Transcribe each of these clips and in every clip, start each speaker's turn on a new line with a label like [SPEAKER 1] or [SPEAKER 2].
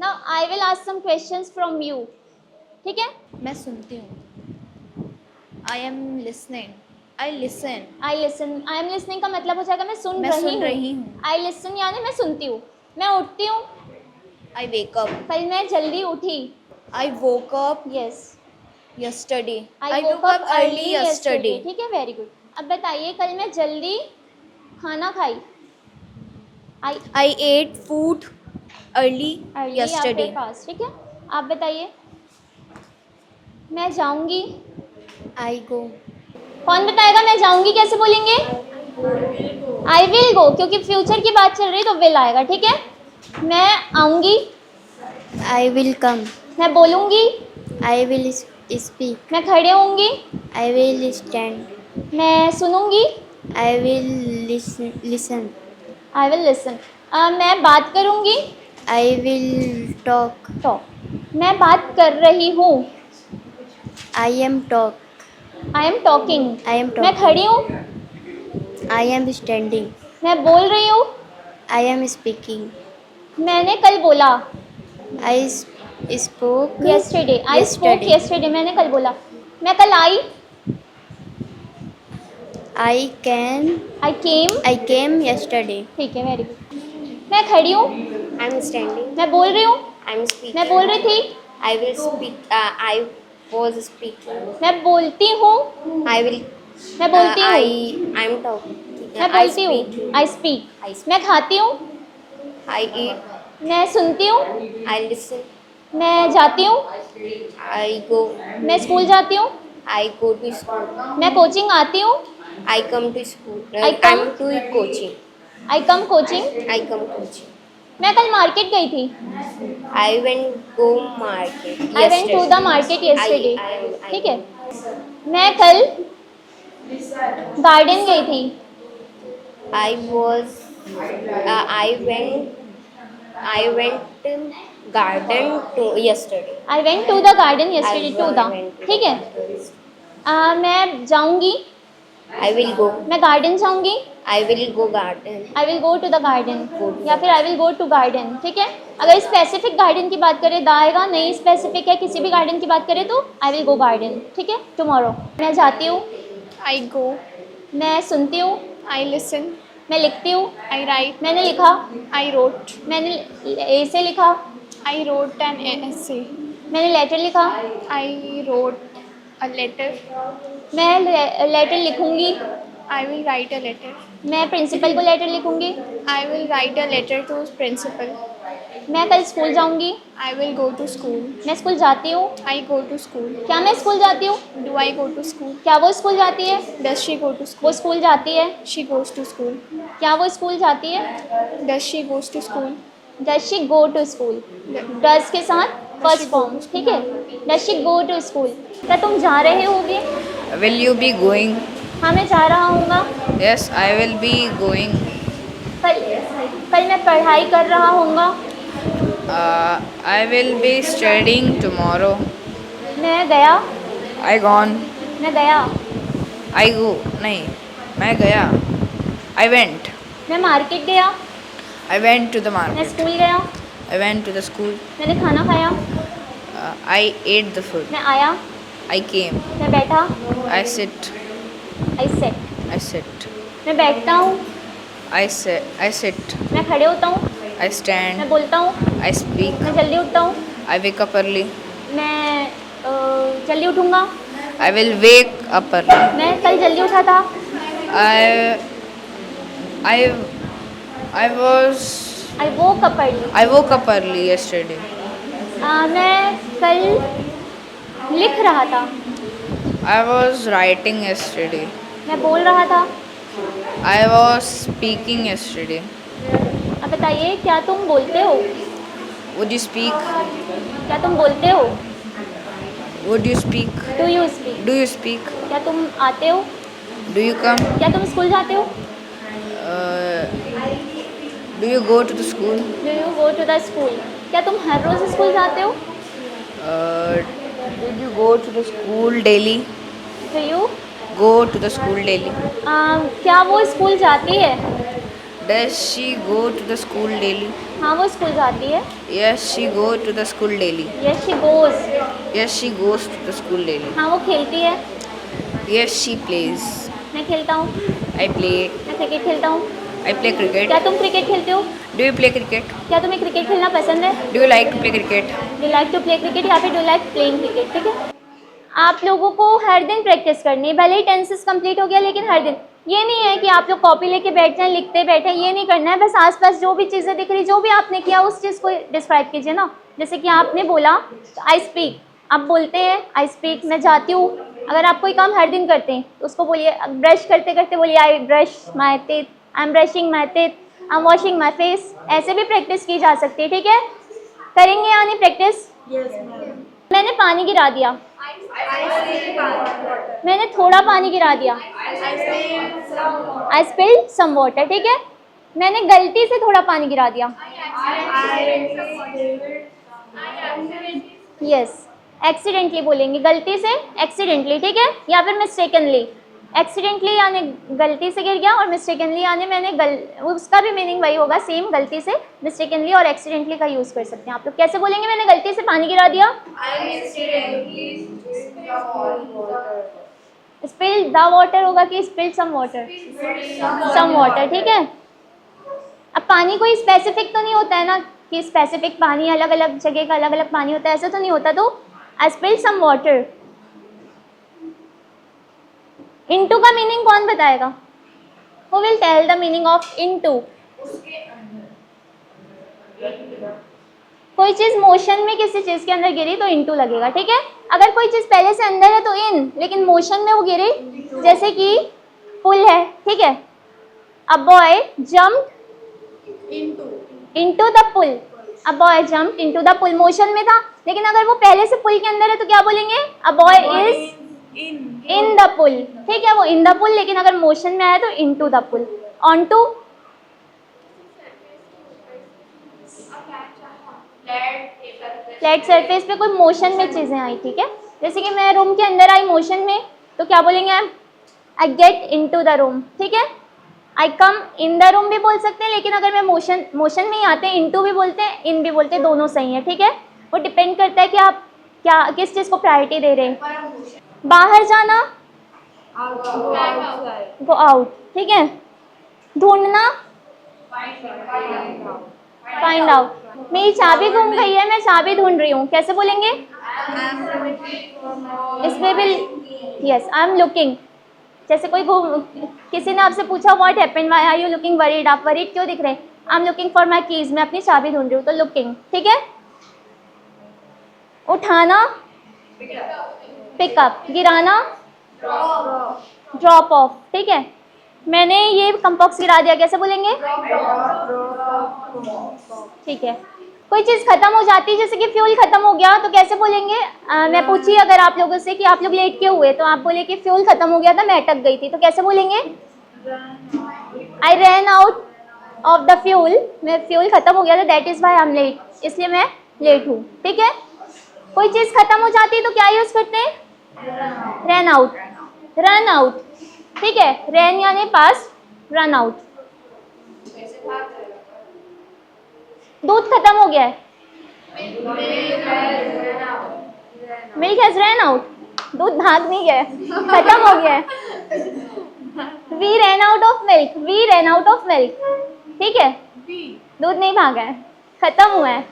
[SPEAKER 1] Now I will ask some questions from you. ठीक है.
[SPEAKER 2] मैं सुनती हूँ. I am listening. I listen.
[SPEAKER 1] I listen. I am listening का मतलब हो जाएगा मैं सुन रही हूँ. आई लिसन यानी मैं सुनती हूँ. मैं उठती हूँ.
[SPEAKER 2] आई वेक अप.
[SPEAKER 1] कल मैं जल्दी उठी.
[SPEAKER 2] आई वोक अप
[SPEAKER 1] यस.
[SPEAKER 2] yesterday.
[SPEAKER 1] आई
[SPEAKER 2] woke up early yesterday.
[SPEAKER 1] ठीक है, वेरी गुड. अब बताइए कल मैं जल्दी खाना खाई.
[SPEAKER 2] I ate food early yesterday.
[SPEAKER 1] Fast. ठीक है. आप बताइए. मैं जाऊंगी.
[SPEAKER 2] I go.
[SPEAKER 1] कौन बताएगा मैं जाऊंगी कैसे बोलेंगे. आई विल गो, क्योंकि फ्यूचर की बात चल रही तो विल आएगा. ठीक है. मैं आऊंगी.
[SPEAKER 2] I will come.
[SPEAKER 1] मैं बोलूंगी.
[SPEAKER 2] I will speak.
[SPEAKER 1] मैं खड़े होंगी.
[SPEAKER 2] I will stand.
[SPEAKER 1] मैं सुनूंगी.
[SPEAKER 2] I will listen.
[SPEAKER 1] I will listen. मैं बात करूंगी.
[SPEAKER 2] I will talk.
[SPEAKER 1] टॉक. मैं बात कर रही हूँ.
[SPEAKER 2] I am talk.
[SPEAKER 1] I am talking.
[SPEAKER 2] I am
[SPEAKER 1] मैं
[SPEAKER 2] talking.
[SPEAKER 1] खड़ी हूँ.
[SPEAKER 2] I am standing.
[SPEAKER 1] मैं बोल रही हूँ.
[SPEAKER 2] I am speaking.
[SPEAKER 1] मैंने कल बोला.
[SPEAKER 2] I spoke
[SPEAKER 1] yesterday. I spoke
[SPEAKER 2] yesterday.
[SPEAKER 1] yesterday. मैंने कल बोला. मैं कल आई.
[SPEAKER 2] I
[SPEAKER 1] I
[SPEAKER 2] came yesterday.
[SPEAKER 1] ठीक है, वेरी गुड. मैं खड़ी हूँ.
[SPEAKER 2] I am standing.
[SPEAKER 1] मैं बोल रही हूँ.
[SPEAKER 2] I am speaking.
[SPEAKER 1] मैं बोल रही थी.
[SPEAKER 2] I will speak. I was speaking.
[SPEAKER 1] मैं बोलती हूँ.
[SPEAKER 2] I will.
[SPEAKER 1] मैं बोलती हूँ.
[SPEAKER 2] I am talking.
[SPEAKER 1] मैं बोलती हूँ. I speak.
[SPEAKER 2] I speak.
[SPEAKER 1] मैं खाती हूँ.
[SPEAKER 2] I eat.
[SPEAKER 1] मैं सुनती हूँ.
[SPEAKER 2] I listen.
[SPEAKER 1] मैं जाती हूँ.
[SPEAKER 2] I go.
[SPEAKER 1] मैं स्कूल जाती हूँ.
[SPEAKER 2] I go to school.
[SPEAKER 1] मैं कोचिंग आती हूँ.
[SPEAKER 2] I come to school.
[SPEAKER 1] I come.
[SPEAKER 2] I'm to coaching.
[SPEAKER 1] I come coaching.
[SPEAKER 2] I come coaching.
[SPEAKER 1] मैं कल मार्केट गई थी.
[SPEAKER 2] I went go market.
[SPEAKER 1] I went to the market yesterday.
[SPEAKER 2] I
[SPEAKER 1] ठीक है. मैं कल गार्डन गई थी.
[SPEAKER 2] I was. I went garden to yesterday.
[SPEAKER 1] I went to the garden yesterday. To the.
[SPEAKER 2] went to
[SPEAKER 1] ठीक है. मैं जाऊंगी.
[SPEAKER 2] I will go.
[SPEAKER 1] मैं गार्डन जाऊंगी.
[SPEAKER 2] I will go garden.
[SPEAKER 1] I will go to the garden
[SPEAKER 2] Go to
[SPEAKER 1] या फिर I will go to garden. ठीक है. अगर स्पेसिफिक गार्डन की बात करें द आएगा. नहीं स्पेसिफिक है किसी भी गार्डन की बात करें तो आई विल गो गार्डन. ठीक है. टुमारो. मैं जाती हूँ.
[SPEAKER 2] I go.
[SPEAKER 1] मैं सुनती हूँ.
[SPEAKER 2] I listen.
[SPEAKER 1] मैं लिखती हूँ.
[SPEAKER 2] I write.
[SPEAKER 1] मैंने लिखा.
[SPEAKER 2] I wrote.
[SPEAKER 1] मैंने ऐसे लिखा.
[SPEAKER 2] I wrote an essay.
[SPEAKER 1] मैंने लेटर लिखा.
[SPEAKER 2] I wrote a letter.
[SPEAKER 1] मैं लेटर लिखूंगी.
[SPEAKER 2] I will write a letter.
[SPEAKER 1] मैं प्रिंसिपल को लेटर लिखूंगी.
[SPEAKER 2] I will write a letter to principal.
[SPEAKER 1] मैं कल स्कूल जाऊंगी.
[SPEAKER 2] I will go to school.
[SPEAKER 1] मैं स्कूल जाती हूँ.
[SPEAKER 2] I go to school.
[SPEAKER 1] क्या मैं स्कूल जाती हूँ.
[SPEAKER 2] Do I go to school?
[SPEAKER 1] क्या वो स्कूल जाती है.
[SPEAKER 2] Does she go to school?
[SPEAKER 1] वो स्कूल जाती है.
[SPEAKER 2] She goes to school.
[SPEAKER 1] क्या वो स्कूल जाती है.
[SPEAKER 2] Does she goes to school?
[SPEAKER 1] Does she go to school. Does के साथ फर्स्ट फॉर्म. ठीक है. Does she go to school. क्या तुम जा रहे होगे.
[SPEAKER 3] Will you be going?
[SPEAKER 1] हाँ मैं जा रहा हूँगा.
[SPEAKER 3] Yes, I will be going.
[SPEAKER 1] कल मैं पढ़ाई कर रहा हूँगा.
[SPEAKER 3] I will be studying tomorrow.
[SPEAKER 1] मैं गया.
[SPEAKER 3] I gone.
[SPEAKER 1] मैं गया.
[SPEAKER 3] I go. नहीं, मैं गया. I went.
[SPEAKER 1] मैं मार्केट गया.
[SPEAKER 3] I went to the
[SPEAKER 1] मैं
[SPEAKER 3] market.
[SPEAKER 1] स्कूल गया.
[SPEAKER 3] I went to the school.
[SPEAKER 1] मैंने खाना खाया.
[SPEAKER 3] I ate the food.
[SPEAKER 1] मैं आया.
[SPEAKER 3] I came.
[SPEAKER 1] मैं बैठा.
[SPEAKER 3] I sit.
[SPEAKER 1] I set.
[SPEAKER 3] I sit.
[SPEAKER 1] मैं बैठता हूँ.
[SPEAKER 3] I sit.
[SPEAKER 1] मैं खड़े होता हूँ.
[SPEAKER 3] I
[SPEAKER 1] मैं
[SPEAKER 3] stand.
[SPEAKER 1] बोलता हूँ.
[SPEAKER 3] I speak.
[SPEAKER 1] मैं जल्दी उठता हूँ.
[SPEAKER 3] I wake up early.
[SPEAKER 1] मैं जल्दी उठूँगा.
[SPEAKER 3] I will wake up early.
[SPEAKER 1] मैं कल जल्दी उठा था.
[SPEAKER 3] I was.
[SPEAKER 1] I woke up early.
[SPEAKER 3] I woke up early yesterday.
[SPEAKER 1] मैं कल लिख रहा था.
[SPEAKER 3] I was writing yesterday.
[SPEAKER 1] मैं बोल रहा था.
[SPEAKER 3] I was speaking yesterday.
[SPEAKER 1] अब बताइए क्या तुम बोलते हो.
[SPEAKER 3] Would you speak?
[SPEAKER 1] क्या तुम बोलते हो.
[SPEAKER 3] Would you speak?
[SPEAKER 1] Do you speak.
[SPEAKER 3] Do you speak?
[SPEAKER 1] क्या तुम आते हो.
[SPEAKER 3] Do you come?
[SPEAKER 1] क्या तुम स्कूल जाते हो.
[SPEAKER 3] Do you go to the school?
[SPEAKER 1] Do you go to the school. क्या तुम हर रोज़ स्कूल जाते हो.
[SPEAKER 3] Did you go to the school daily?
[SPEAKER 1] Do you.
[SPEAKER 3] Go to the school daily.
[SPEAKER 1] क्या वो स्कूल जाती है.
[SPEAKER 3] Does she go to the school daily?
[SPEAKER 1] हाँ वो स्कूल जाती है.
[SPEAKER 3] Yes, she go to the school daily.
[SPEAKER 1] Yes she goes.
[SPEAKER 3] Yes, she goes to the school daily.
[SPEAKER 1] हाँ वो खेलती है.
[SPEAKER 3] Yes, she plays.
[SPEAKER 1] मैं खेलता हूँ.
[SPEAKER 3] I play.
[SPEAKER 1] मैं क्रिकेट खेलता हूँ.
[SPEAKER 3] I play cricket.
[SPEAKER 1] क्या तुम क्रिकेट खेलते हो?
[SPEAKER 3] Do you play cricket?
[SPEAKER 1] क्या तुम्हें क्रिकेट खेलना पसंद है?
[SPEAKER 3] Do you like to play cricket?
[SPEAKER 1] Do like to play cricket या फिर डू लाइक प्लेइंग क्रिकेट. ठीक है. आप लोगों को हर दिन प्रैक्टिस करनी है. भले ही टेंसेस कंप्लीट हो गया लेकिन हर दिन. ये नहीं है कि आप लोग कॉपी लेके बैठ जाएं, लिखते बैठे, ये नहीं करना है. बस आसपास जो भी चीज़ें दिख रही, जो भी आपने किया उस चीज़ को डिस्क्राइब कीजिए ना. जैसे कि आपने बोला आई स्पीक, आप बोलते हैं आई स्पीक, मैं जाती हूँ. अगर आप कोई काम हर दिन करते हैं तो उसको बोलिए. ब्रश करते करते बोलिए I brush my teeth, I am brushing my teeth, I am washing my face. ऐसे भी प्रैक्टिस की जा सकती है. ठीक है. करेंगे या नहीं प्रैक्टिस? मैंने पानी गिरा दिया. मैंने थोड़ा पानी गिरा दिया. आई स्पिल्ड सम वाटर. ठीक है. मैंने गलती से थोड़ा पानी गिरा दिया. यस. एक्सीडेंटली बोलेंगे. गलती से एक्सीडेंटली. ठीक है. या फिर मिस्टेकनली. एक्सीडेंटली यानी गलती से गिर गया और मिस्टेकनली यानी उसका भी मीनिंग वही होगा सेम. गलती से, मिस्टेकनली और एक्सीडेंटली का यूज़ कर सकते हैं आप लोग. कैसे बोलेंगे? मैंने गलती से पानी गिरा दिया. स्पिल्ड द वाटर होगा कि spilled some water? Some water. ठीक है. अब पानी कोई स्पेसिफिक तो नहीं होता है ना कि स्पेसिफिक पानी, अलग अलग जगह का अलग अलग पानी होता है, ऐसा तो नहीं होता. तो आई स्पिल्ड सम वाटर. इनटू का मीनिंग कौन बताएगा? Who will tell the meaning of into? कोई चीज़ मोशन में किसी चीज़ के अंदर गिरी तो इनटू लगेगा. ठीक है. अगर कोई चीज़ पहले से अंदर है तो इन, लेकिन मोशन में वो गिरी, जैसे कि पुल है. ठीक है. A boy jumped into the pool. A boy jumped into the pool. Motion में था, लेकिन अगर वो पहले से पुल के अंदर है तो क्या बोलेंगे? A boy is in the pool. ठीक है. वो इन द पुल, लेकिन अगर मोशन में आया तो into the pool. On to. Flat surface पे कोई मोशन में चीज़ें आई. ठीक है. जैसे कि मैं रूम के अंदर आई मोशन में तो क्या बोलेंगे? I get into the room. ठीक है. आई कम इन द रूम भी बोल सकते हैं, लेकिन अगर मैं मोशन में ही आते हैं इनटू भी बोलते हैं, इन भी बोलते हैं, दोनों सही है. ठीक है. वो डिपेंड करता है कि आप क्या किस चीज़ को प्रायोरिटी दे रहे हैं. बाहर जाना, गो आउट. ठीक है. ढूंढना, फाइंड आउट. मेरी चाबी गुम गई है, मैं चाबी ढूंढ रही हूँ. कैसे बोलेंगे? इसमें भी यस. I am looking. जैसे किसी ने आपसे पूछा what happened, why are you looking worried, आप वरीड क्यों दिख रहे हैं? I am looking for my keys, मैं अपनी चाबी ढूंढ रही हूँ, तो लुकिंग. ठीक है. उठाना, पिकअप. गिराना, ड्रॉप ऑफ. ठीक है. मैंने ये कंपॉक्स गिरा दिया. कैसे बोलेंगे? ठीक है. कोई चीज़ खत्म हो जाती है, जैसे कि फ्यूल खत्म हो गया तो कैसे बोलेंगे? मैं पूछी अगर आप लोगों से कि आप लोग लेट क्यों हुए, तो आप बोले कि फ्यूल खत्म हो गया था, मैं अटक गई थी. तो कैसे बोलेंगे? I ran out of the fuel. मैं फ्यूल खत्म हो गया था, that is why I am late, इसलिए मैं लेट हूँ. ठीक है. कोई चीज़ खत्म हो जाती है तो क्या यूज़ करते हैं? Run out. Run out. ठीक है. रन यानी पास, रन आउट. दूध खत्म हो गया है. Milk has run out. दूध भाग नहीं गया, खत्म हो गया है. We run out of milk. We run out of milk. ठीक है. दूध नहीं भागा है, खत्म हुआ है.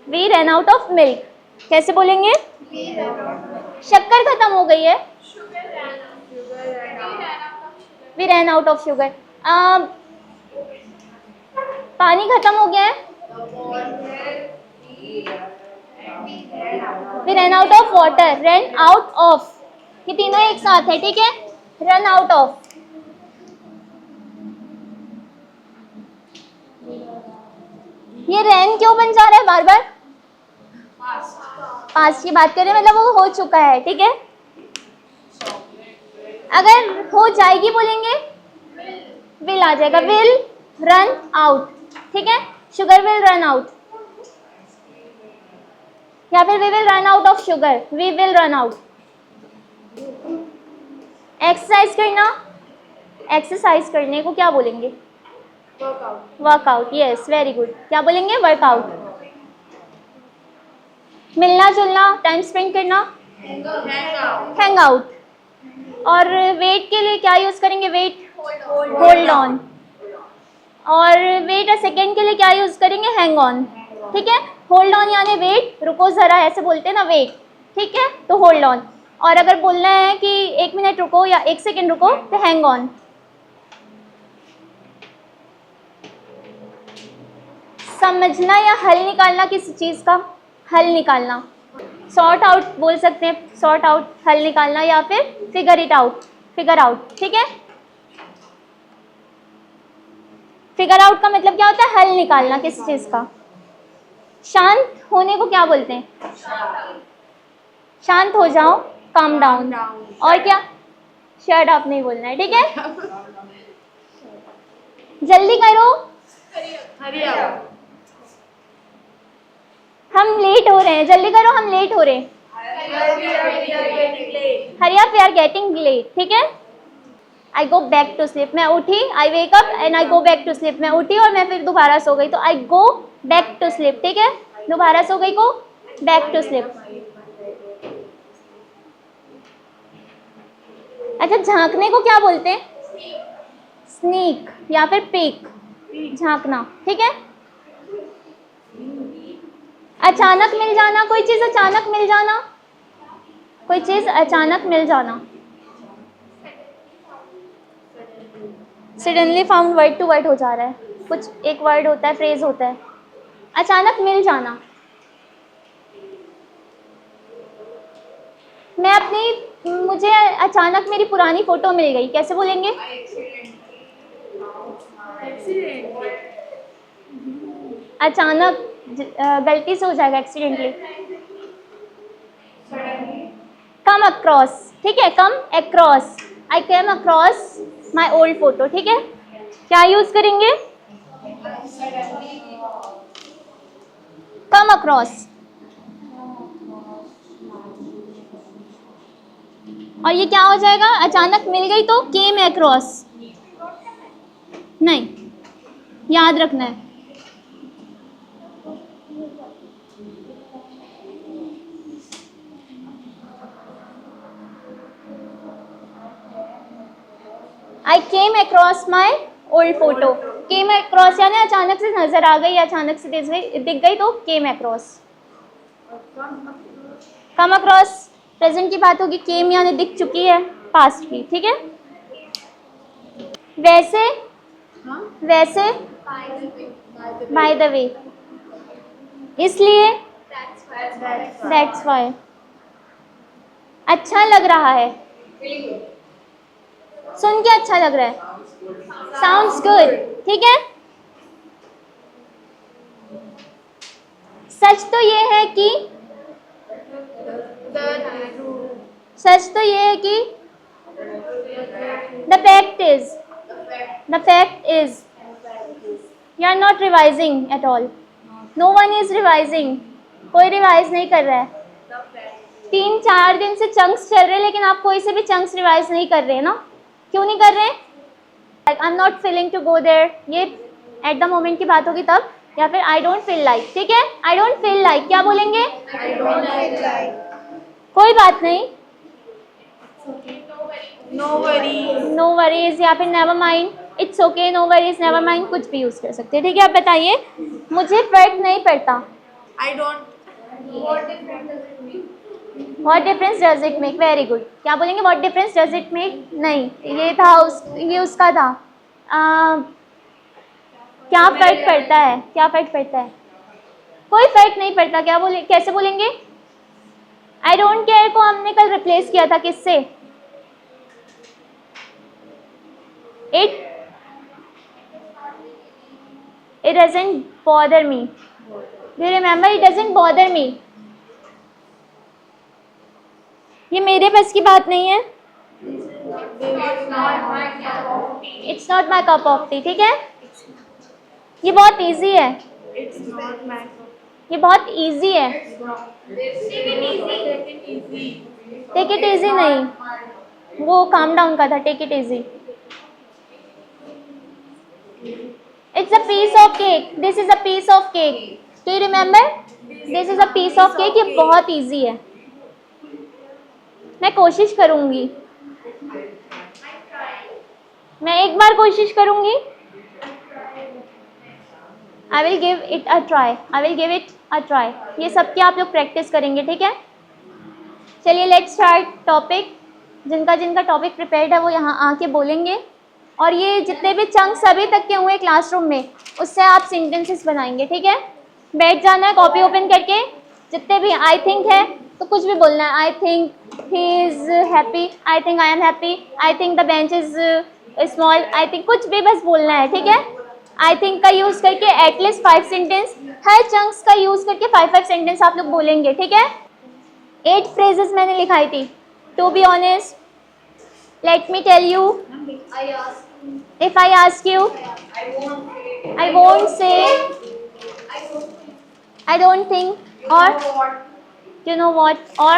[SPEAKER 1] We run out of milk. कैसे बोलेंगे? शक्कर खत्म हो गई है. We run out of sugar. पानी खत्म हो गया है. We run out of water. Run out of, ये तीनों एक साथ है. ठीक है. Run out of. ये रैन क्यों बन जा रहा है बार बार? पास्ट की बात करें, मतलब वो हो चुका है. ठीक है. अगर हो जाएगी बोलेंगे विल आ जाएगा. Will run out. ठीक है. शुगर विल रन आउट, या फिर we will run out of sugar. We will run out. Exercise करना. एक्सरसाइज करने को क्या बोलेंगे? Workout, yes very good. क्या बोलेंगे? वर्कआउट। मिलना जुलना, टाइम स्पेंड करना, हैंग आउट। और वेट के लिए क्या यूज़ करेंगे? Wait, hold on. और वेट अ सेकेंड के लिए क्या यूज़ करेंगे? Hang on. ठीक है, होल्ड ऑन यानी वेट, रुको ज़रा, ऐसे बोलते हैं ना वेट, ठीक है, तो होल्ड ऑन। और अगर बोलना है कि 1 मिनट रुको या 1 सेकेंड रुको तो हैंग ऑन। समझना या हल निकालना किसी चीज़ का, हल निकालना, सॉर्ट आउट बोल सकते हैं, सॉर्ट आउट, हल निकालना, या फिर figure it out, figure out. ठीक है, फिगर आउट का मतलब क्या होता है? हल निकालना किसी चीज़ का। शांत होने को क्या बोलते हैं? शांत हो जाओ, काम डाउन। और क्या? शट अप नहीं बोलना है, ठीक है। जल्दी करो, हम लेट हो रहे हैं, जल्दी करो, हम लेट हो रहे हैं। Hurry up, we are getting late. ठीक है, I go back to sleep, मैं उठी, I wake up and I go back to sleep, मैं उठी और मैं फिर दोबारा सो गई, तो I go back to sleep. ठीक है, दोबारा सो गई को बैक टू स्लीप। अच्छा, झांकने को क्या बोलते हैं? स्नीक या फिर पीक, झांकना। ठीक है, अचानक मिल जाना, कोई चीज़ अचानक मिल जाना, कोई चीज़ अचानक मिल जाना। Suddenly found, word to word हो जा रहा है, कुछ एक वर्ड होता है, फ्रेज होता है, अचानक मिल जाना। मैं अपनी, मुझे अचानक मेरी पुरानी फ़ोटो मिल गई, कैसे बोलेंगे? अचानक गलती से हो जाएगा, एक्सीडेंटली। कम अक्रॉस, ठीक है, come across, I came across my old photo. ठीक है, क्या यूज़ करेंगे? Come across. और ये क्या हो जाएगा? अचानक मिल गई तो केम अक्रॉस, नहीं, याद रखना है। I came across my old photo. Came across यानी अचानक से नजर आ गई, अचानक से दिख गई तो came across. Come across present की बात होगी, केम यानी दिख चुकी है, पास्ट की। ठीक है, वैसे, वैसे, बाय द वे, इसलिए, दैट्स वाई, अच्छा लग रहा है, सुन के अच्छा लग रहा है, साउंड्स गुड। ठीक है, सच तो ये है कि, सच तो ये है कि, the fact is, the fact is, you are not revising at all, no one is revising, कोई रिवाइज नहीं कर रहा है। 3-4 दिन से चंक्स चल रहे हैं, लेकिन आप कोई से भी चंक्स रिवाइज नहीं कर रहे हैं ना, क्यों नहीं कर रहे हैं? I am not feeling to go there, ये एट द मोमेंट की बात होगी तब, या फिर आई डोंट फील लाइक। ठीक है, आई डोंट फील लाइक क्या बोलेंगे? कोई बात नहीं, नो वरीज, या फिर never mind, it's okay, no worries, never mind, कुछ भी यूज़ कर सकते हैं। ठीक है, आप बताइए, मुझे फर्क नहीं पड़ता।
[SPEAKER 2] I don't.
[SPEAKER 1] What difference does it make? Very good. क्या बोलेंगे? What difference does it make? नहीं, ये था ये उसका था। क्या फर्क पड़ता है? क्या फर्क पड़ता है? कोई फर्क नहीं पड़ता। क्या बोले, कैसे बोलेंगे? आई डोंट केयर को हमने कल रिप्लेस किया था किससे? It doesn't bother me. Do you remember? It doesn't bother me. ये मेरे बस की बात नहीं है। It's not my cup of tea. ठीक है, ये बहुत इजी है, ये बहुत इजी है। टेक इट इजी नहीं, वो काम डाउन का था, take it easy. It's a piece of cake. This is a piece of cake. Do you remember? This is a piece of cake. ये बहुत easy है. मैं कोशिश करूँगी. मैं एक बार कोशिश करूँगी. I will give it a try. I will give it a try. ये सब क्या आप लोग प्रैक्टिस करेंगे, ठीक है? चलिए लेट्स स्टार्ट टॉपिक. जिनका जिनका टॉपिक प्रिपेयर्ड है वो यहाँ आके बोलेंगे. और ये जितने भी चंक्स अभी तक के हुए क्लासरूम में, उससे आप सेंटेंसेस बनाएंगे, ठीक है? बैठ जाना है कॉपी ओपन करके. जितने भी आई थिंक है तो कुछ भी बोलना है. I think he is happy. I think I am happy. I think the bench is small. I think कुछ भी बस बोलना है, ठीक है? आई थिंक का यूज़ करके एटलीस्ट 5 सेंटेंस, हर चंक्स का यूज़ करके 5 सेंटेंस आप लोग बोलेंगे, ठीक है? 8 फ्रेजेस मैंने लिखाई थी. To be honest, let me tell you. If I ask you, I won't say. I don't think. Or you know what? Or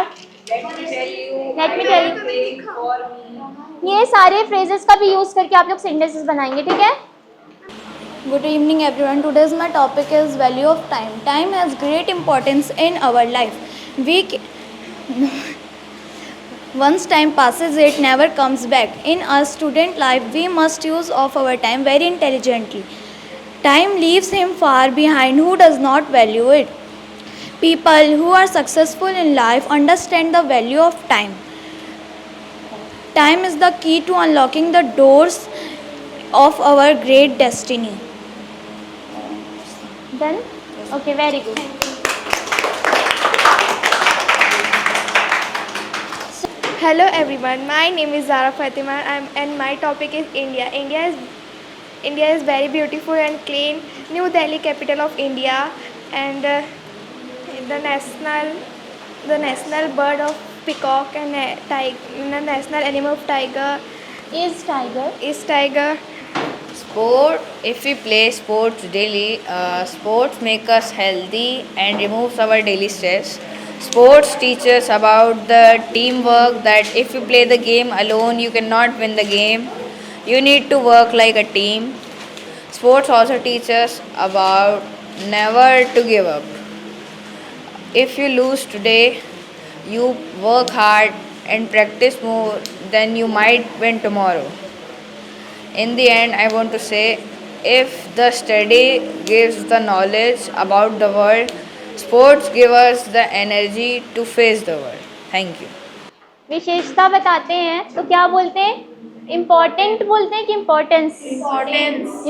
[SPEAKER 1] let me tell you. ये सारे phrases का भी use करके आप लोग sentences बनाएंगे, ठीक है?
[SPEAKER 4] Good evening everyone. Today's my topic is value of time. Time has great importance in our life. Once time passes, it never comes back. In our student life, we must use of our time very intelligently. Time leaves him far behind who does not value it. People who are successful in life understand the value of time. Time is the key to unlocking the doors of our great destiny.
[SPEAKER 1] Done? Okay, very good.
[SPEAKER 5] Hello everyone, my name is Zara Fatima and my topic is India. India is very beautiful and clean. New Delhi, capital of India, and the national bird of peacock and the national animal of tiger
[SPEAKER 1] Is tiger.
[SPEAKER 5] tiger.
[SPEAKER 3] Sport, if we play sports daily, sports make us healthy and removes our daily stress. Sports teach us about the teamwork, that if you play the game alone, you cannot win the game. You need to work like a team. Sports also teach us about never to give up. If you lose today, you work hard and practice more, then you might win tomorrow. In the end, I want to say, if the study gives the knowledge about the world, sports give us the energy to face the world. Thank you.
[SPEAKER 1] विशेषता बताते हैं तो क्या बोलते हैं? Important बोलते हैं कि इम्पोर्टेंस?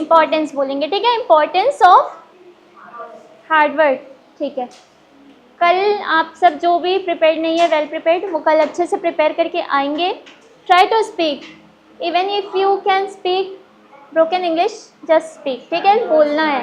[SPEAKER 1] इम्पोर्टेंस बोलेंगे, ठीक है? इम्पोर्टेंस ऑफ हार्ड वर्क, ठीक है? कल आप सब जो भी प्रिपेयर्ड नहीं है, वेल प्रिपेयर्ड, वो कल अच्छे से प्रिपेयर करके आएंगे. Try to speak. Even if you can speak broken English, just speak, ठीक है? बोलना है.